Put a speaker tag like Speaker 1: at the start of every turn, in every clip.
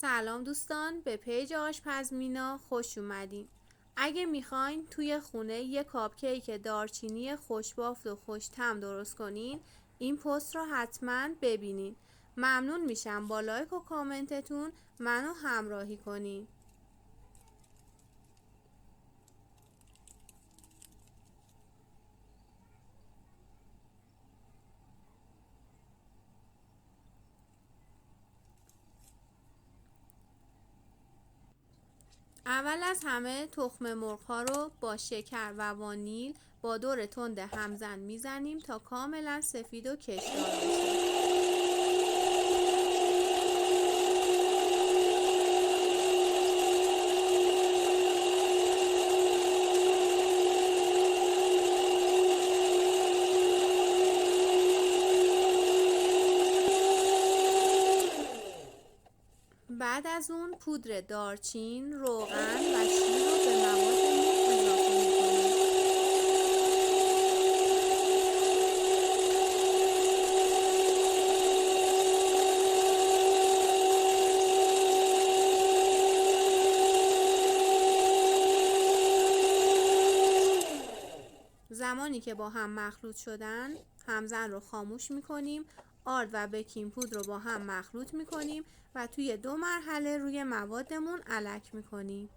Speaker 1: سلام دوستان، به پیج آشپزمینا خوش اومدین. اگه میخواین توی خونه یه کاپکیک دارچینی خوشبافت و خوش‌طعم درست کنین، این پست رو حتما ببینین. ممنون میشم با لایک و کامنتتون منو همراهی کنین. اول از همه تخم مرغ ها رو با شکر و وانیل با دور تند همزن میزنیم تا کاملا سفید و کشدار بشه. بعد از اون پودر دارچین، روغن و شیر رو به مواد اضافه میکنیم. زمانی که با هم مخلوط شدن، همزن رو خاموش میکنیم. آرد و بیکینگ پودر رو با هم مخلوط میکنیم و توی 2 مرحله روی موادمون الک میکنیم.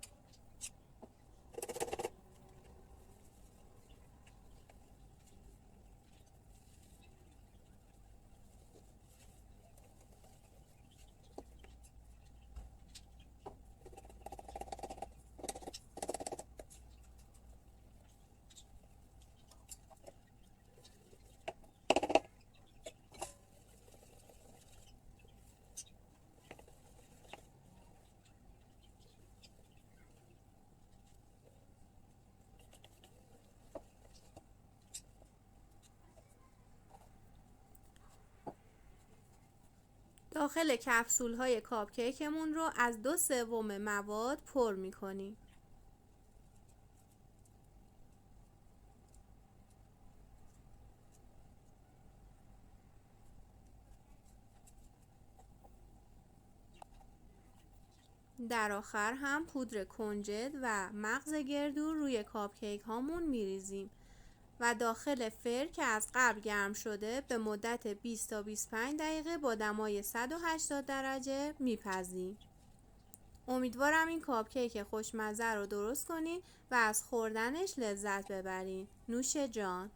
Speaker 1: داخل کپسول های کاپکیکمون رو از 2/3 مواد پر میکنیم. در آخر هم پودر کنجد و مغز گردو روی کاپکیک هامون میریزیم و داخل فر که از قبل گرم شده به مدت 20 تا 25 دقیقه با دمای 180 درجه میپزیم. امیدوارم این کاپکیک خوشمزه رو درست کنین و از خوردنش لذت ببرین. نوش جان.